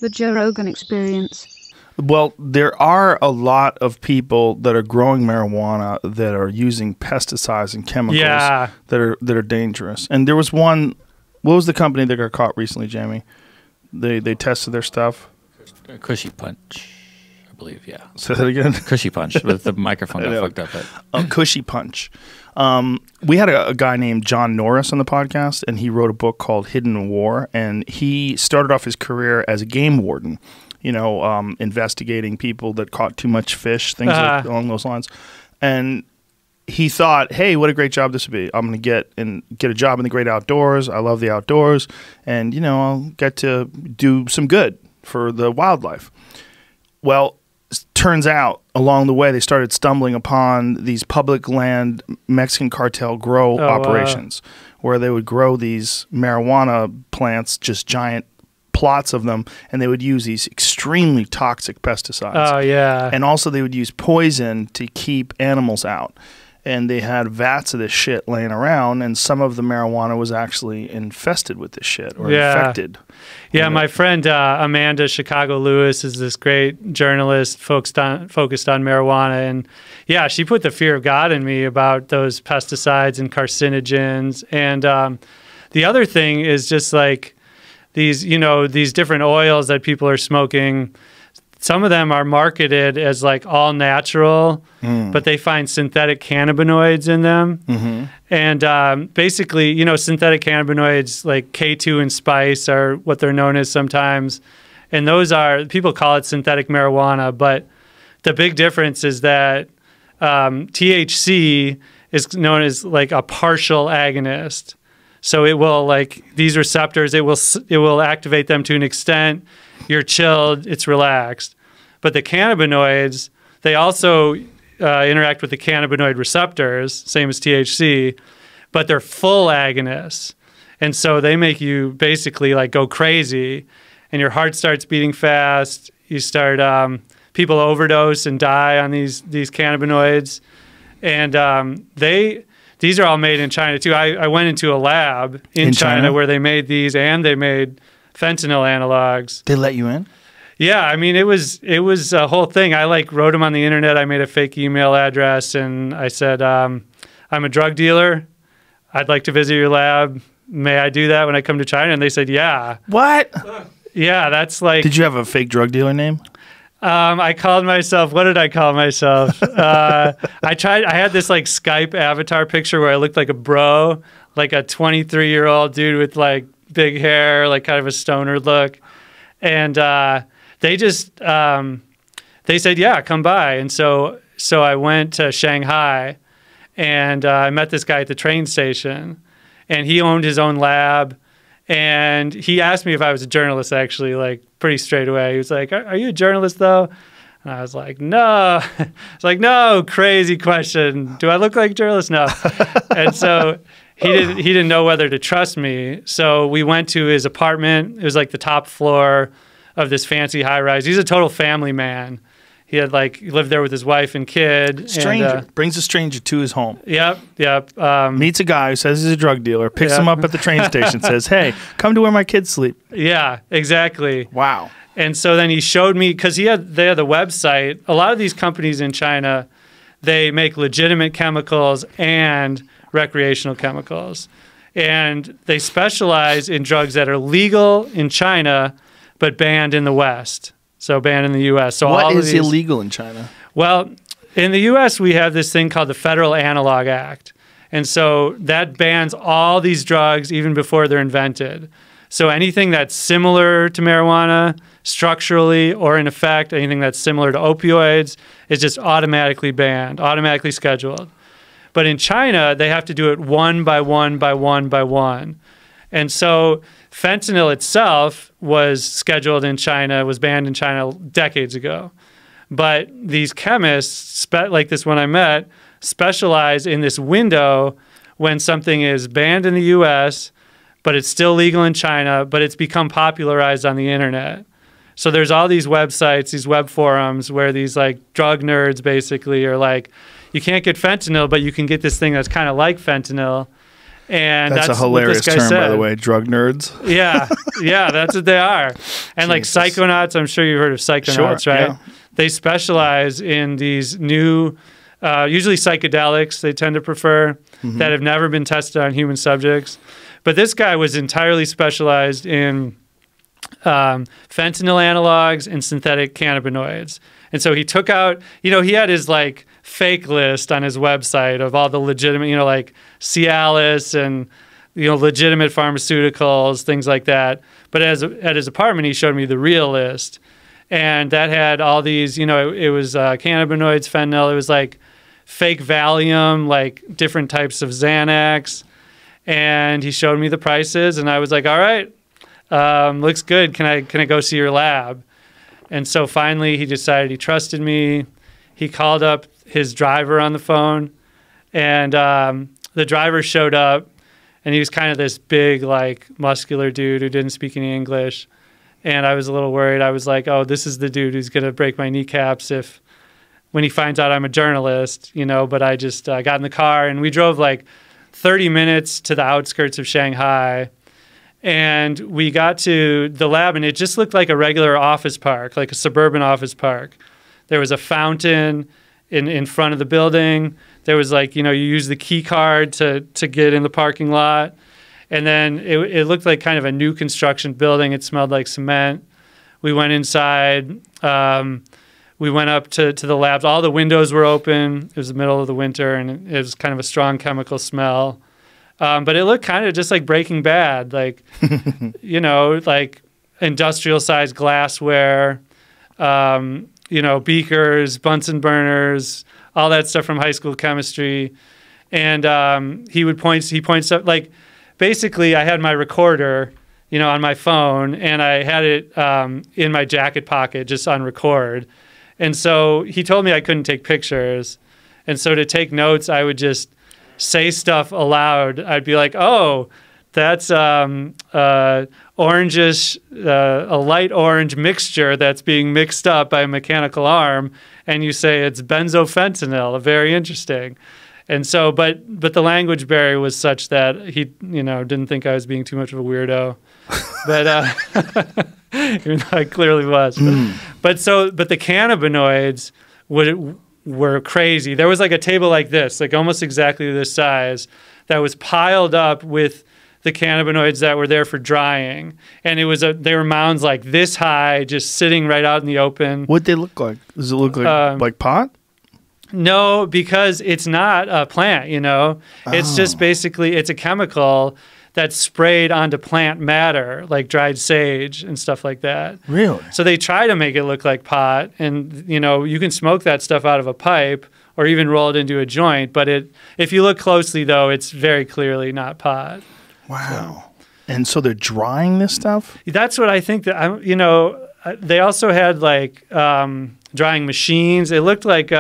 The Joe Rogan Experience. Well, there are a lot of people that are growing marijuana that are using pesticides and chemicals that are dangerous. And there was one. What was the company that got caught recently, Jamie? They tested their stuff. Cushy Punch, I believe. Yeah. Say that again. Cushy Punch, with the microphone got fucked up. Cushy Punch. We had a guy named John Norris on the podcast, and he wrote a book called Hidden War, and he started off his career as a game warden. You know, investigating people that caught too much fish, things along those lines. And he thought, hey, what a great job this would be. I'm going to get a job in the great outdoors. I love the outdoors. And, you know, I'll get to do some good for the wildlife. Well, turns out along the way they started stumbling upon these public land Mexican cartel grow operations where they would grow these marijuana plants, just giant plots of them, and they would use these extremely toxic pesticides. Oh, yeah. And also they would use poison to keep animals out. And they had vats of this shit laying around, and some of the marijuana was actually infested with this shit or infected. Yeah, my friend Amanda Chicago Lewis is this great journalist focused on marijuana, and yeah, she put the fear of God in me about those pesticides and carcinogens. And the other thing is just like these different oils that people are smoking. Some of them are marketed as like all natural, but they find synthetic cannabinoids in them. Mm-hmm. And basically, synthetic cannabinoids like K2 and spice are what they're known as sometimes. And people call it synthetic marijuana, but the big difference is that THC is known as like a partial agonist. So it will, like these receptors, it will activate them to an extent. You're chilled, it's relaxed. But the cannabinoids, they also interact with the cannabinoid receptors, same as THC, but they're full agonists. And so they make you basically like go crazy, and your heart starts beating fast. You start, people overdose and die on these cannabinoids. And these are all made in China too. I went into a lab in China where they made these, and they made fentanyl analogs. They let you in? Yeah, I mean, it was a whole thing. I like wrote them on the internet. I made a fake email address, and I said, I'm a drug dealer. I'd like to visit your lab. May I do that when I come to China? And they said, yeah. What? Yeah, that's like... Did you have a fake drug dealer name? I called myself, what did I call myself? I had this like Skype avatar picture where I looked like a bro, like a 23-year-old dude with like big hair, like kind of a stoner look. And they just, they said, yeah, come by. And so I went to Shanghai, and I met this guy at the train station, and he owned his own lab. And he asked me if I was a journalist, actually, like pretty straight away. He was like, are you a journalist, though? And I was like, no. It's like, no, crazy question. Do I look like a journalist? No. And so he didn't know whether to trust me. So we went to his apartment. It was like the top floor of this fancy high-rise. He's a total family man. He lived there with his wife and kid. Stranger. Brings a stranger to his home. Yep. Meets a guy who says he's a drug dealer, picks him up at the train station, says, hey, come to where my kids sleep. Yeah, exactly. Wow. And so then he showed me, because they had the website. A lot of these companies in China, they make legitimate chemicals and recreational chemicals. And they specialize in drugs that are legal in China, but banned in the West. So banned in the U.S. So what is illegal in China? Well, in the U.S., we have this thing called the Federal Analogue Act. And so that bans all these drugs even before they're invented. So anything that's similar to marijuana structurally or in effect, anything that's similar to opioids is just automatically banned, automatically scheduled. But in China, they have to do it one by one by one by one. And so fentanyl itself was scheduled in China, was banned in China decades ago. But these chemists, like this one I met, specialize in this window when something is banned in the U.S., but it's still legal in China, but it's become popularized on the internet. So there's all these websites, these web forums where these like drug nerds basically are like, you can't get fentanyl, but you can get this thing that's kind of like fentanyl. that's a what this hilarious guy term, said. by the way. Drug nerds. Yeah, yeah, that's what they are. And like Jesus. Psychonauts, I'm sure you've heard of Psychonauts, Sure, right? yeah. They specialize in these new, usually psychedelics they tend to prefer, that have never been tested on human subjects. But this guy was entirely specialized in fentanyl analogs and synthetic cannabinoids. And so he took out, he had his like fake list on his website of all the legitimate, like Cialis and, legitimate pharmaceuticals, things like that. But at his apartment, he showed me the real list. And that had all these, it was cannabinoids, fentanyl. It was like fake Valium, like different types of Xanax. And he showed me the prices, and I was like, all right, looks good. Can I go see your lab? And so finally he decided he trusted me. He called up his driver on the phone, and the driver showed up, and he was kind of this big, like, muscular dude who didn't speak any English. And I was a little worried. I was like, oh, this is the dude who's going to break my kneecaps when he finds out I'm a journalist, But I just got in the car, and we drove like 30 minutes to the outskirts of Shanghai. And we got to the lab, and it just looked like a regular office park, like a suburban office park. There was a fountain in front of the building. There was like, you use the key card to get in the parking lot. And then it looked like kind of a new construction building. It smelled like cement. We went inside. We went up to the labs. All the windows were open. It was the middle of the winter, and it was kind of a strong chemical smell. But it looked kind of just like Breaking Bad, like, like industrial-sized glassware, beakers, Bunsen burners, all that stuff from high school chemistry. And he points up, like, basically I had my recorder, on my phone, and I had it in my jacket pocket just on record. And so he told me I couldn't take pictures. And so to take notes, I would just say stuff aloud. I'd be like, oh, that's orangish, a light orange mixture that's being mixed up by a mechanical arm. And you say it's benzofentanyl, very interesting. And so, but the language barrier was such that he, didn't think I was being too much of a weirdo. But even though I clearly was. But the cannabinoids were crazy. There was like a table like this, like almost exactly this size, that was piled up with the cannabinoids that were there for drying. And they were mounds like this high, just sitting right out in the open. What'd they look like? Does it look like pot? No, because it's not a plant, It's just basically, it's a chemical that's sprayed onto plant matter, like dried sage and stuff like that. Really? So they try to make it look like pot, and, you can smoke that stuff out of a pipe or even roll it into a joint. But if you look closely, though, it's very clearly not pot. Wow. And so they're drying this stuff? That's what I think that, they also had like drying machines. It looked like,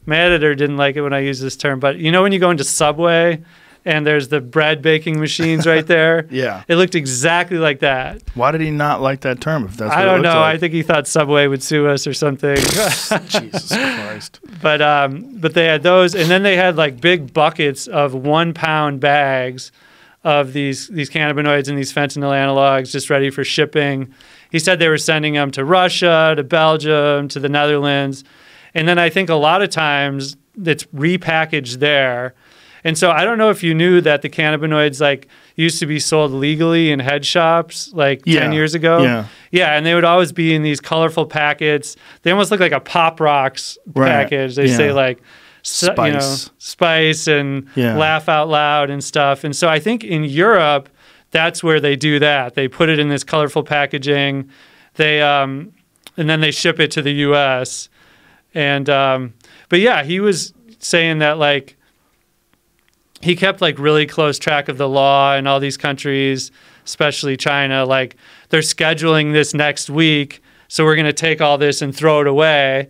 my editor didn't like it when I used this term, but when you go into Subway and there's the bread baking machines right there? Yeah. It looked exactly like that. Why did he not like that term? If that's what I don't know. Like? I think he thought Subway would sue us or something. Jesus Christ. But they had those, and then they had like big buckets of 1 pound bags of these cannabinoids and these fentanyl analogs just ready for shipping. He said they were sending them to Russia, to Belgium, to the Netherlands. And then I think a lot of times it's repackaged there. And so I don't know if you knew that the cannabinoids like used to be sold legally in head shops like 10 years ago. Yeah. Yeah, and they would always be in these colorful packets. They almost look like a Pop Rocks package. They say like spice and laugh out loud and stuff. And so I think in Europe, that's where they do that. They put it in this colorful packaging. They and then they ship it to the US. And but yeah, he was saying that like he kept like really close track of the law in all these countries, especially China. Like they're scheduling this next week, so we're going to take all this and throw it away.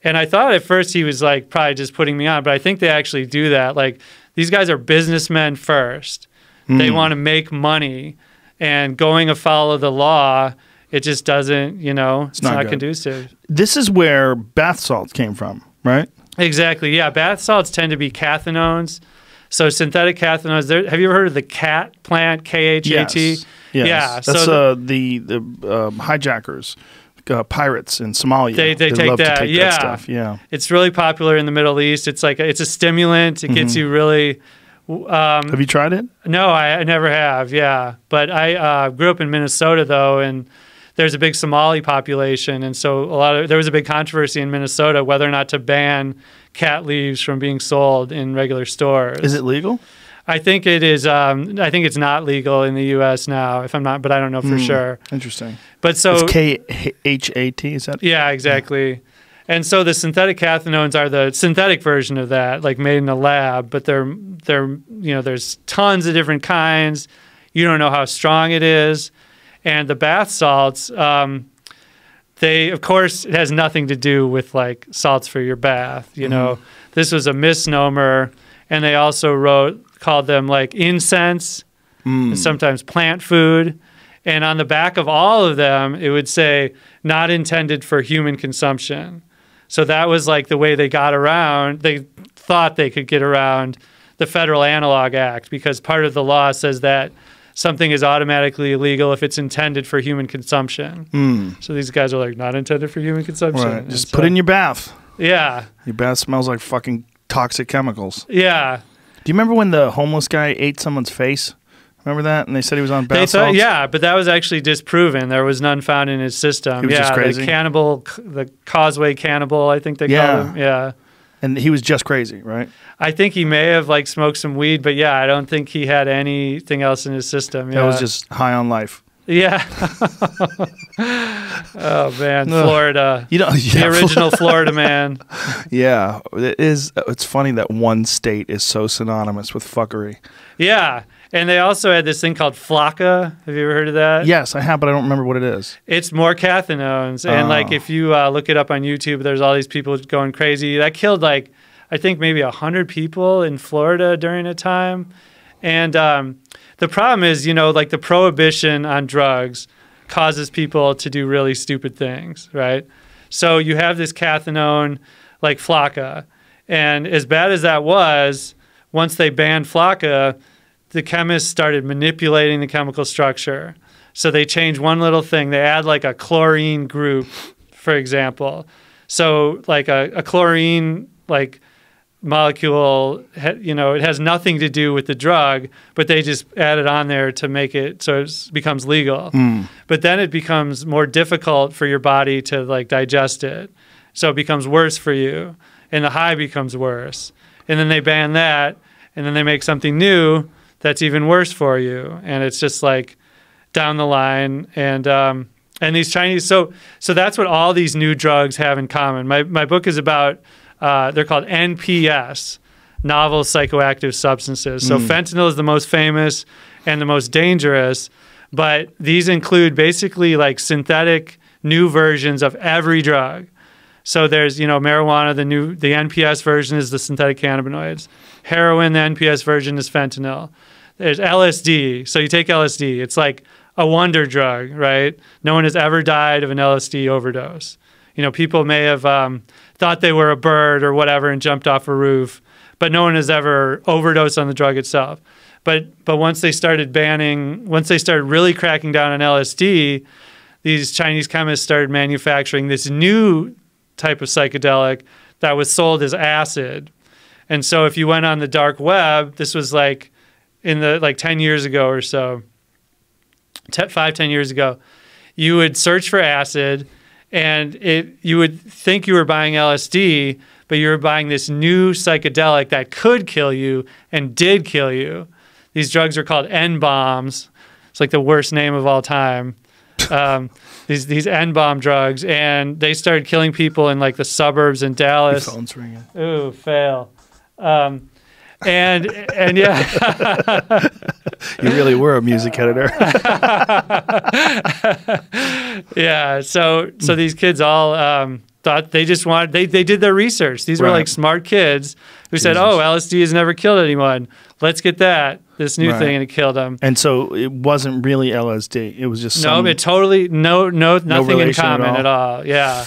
And I thought at first he was like probably just putting me on, but I think they actually do that. Like these guys are businessmen first. They want to make money, and going afoul of the law, it just doesn't, it's not conducive. This is where bath salts came from, right? Exactly. Yeah. Bath salts tend to be cathinones. So synthetic cathinones. Have you ever heard of the cat plant? KHAT. Yes. Yeah. That's the hijackers, pirates in Somalia. They take love that. to take Yeah. that stuff. Yeah. It's really popular in the Middle East. It's a stimulant. It gets you really. Have you tried it? No, I never have. Yeah, but I grew up in Minnesota though, and there's a big Somali population, and so there was a big controversy in Minnesota whether or not to ban cat leaves from being sold in regular stores. Is it legal? I think it is. I think it's not legal in the U.S. now, if I'm not, but I don't know for sure. Interesting. But so it's KHAT. Is that? Yeah, exactly. And so the synthetic cathinones are the synthetic version of that, like made in a lab. But there's tons of different kinds. You don't know how strong it is, and the bath salts. Of course, it has nothing to do with like salts for your bath. You know, this was a misnomer, and they also called them like incense, and sometimes plant food. And on the back of all of them, it would say not intended for human consumption. So that was like the way they got around. They thought they could get around the Federal Analogue Act because part of the law says that something is automatically illegal if it's intended for human consumption. So these guys are like, not intended for human consumption. Right. Just put it in your bath. Yeah. Your bath smells like fucking toxic chemicals. Yeah. Do you remember when the homeless guy ate someone's face? Remember that? And they said he was on bath salts? Yeah, but that was actually disproven. There was none found in his system. He was just crazy? The Causeway cannibal, I think they called him. Yeah. And he was just crazy, right? I think he may have like smoked some weed, but yeah, I don't think he had anything else in his system. Yeah. That was just high on life. Yeah. Oh man, Florida. The original Florida man. Yeah, it is. It's funny that one state is so synonymous with fuckery. Yeah, and they also had this thing called Flocka. Have you ever heard of that? Yes, I have, but I don't remember what it is. It's more cathinones, and like if you look it up on YouTube, there's all these people going crazy. That killed like I think maybe 100 people in Florida during a time, and the problem is, like the prohibition on drugs causes people to do really stupid things, right? So you have this cathinone like Flocka, and as bad as that was, once they banned Flocka, the chemists started manipulating the chemical structure. So they change one little thing. They add like a chlorine group, for example. So like a chlorine like molecule, it has nothing to do with the drug, but they just add it on there to make it so it becomes legal. But then it becomes more difficult for your body to like digest it. So it becomes worse for you, and the high becomes worse. And then they ban that, and then they make something new that's even worse for you. And it's just like down the line. And these Chinese, so that's what all these new drugs have in common. My book is about they're called NPS, novel psychoactive substances. So fentanyl is the most famous and the most dangerous, but these include basically like synthetic new versions of every drug. So there's, marijuana, the NPS version is the synthetic cannabinoids. Heroin, the NPS version is fentanyl. There's LSD. So you take LSD. It's like a wonder drug, right? No one has ever died of an LSD overdose. People may have thought they were a bird or whatever and jumped off a roof, but no one has ever overdosed on the drug itself. But once they started really cracking down on LSD, these Chinese chemists started manufacturing this new type of psychedelic that was sold as acid. And so if you went on the dark web, this was like in the 10 years ago or so, 5-10 years ago, you would search for acid, and you would think you were buying LSD, but you were buying this new psychedelic that could kill you and did kill you. These drugs are called N-bombs. It's like the worst name of all time. These N-bomb drugs, and they started killing people in like the suburbs in Dallas. Your phone's ringing. Ooh, fail. And yeah. You really were a music editor. Yeah. So these kids all thought they just wanted, they did their research. These were like smart kids who said, oh, LSD has never killed anyone. Let's get this new thing, and it killed them. And so it wasn't really LSD. It was just nothing in common at all. Yeah.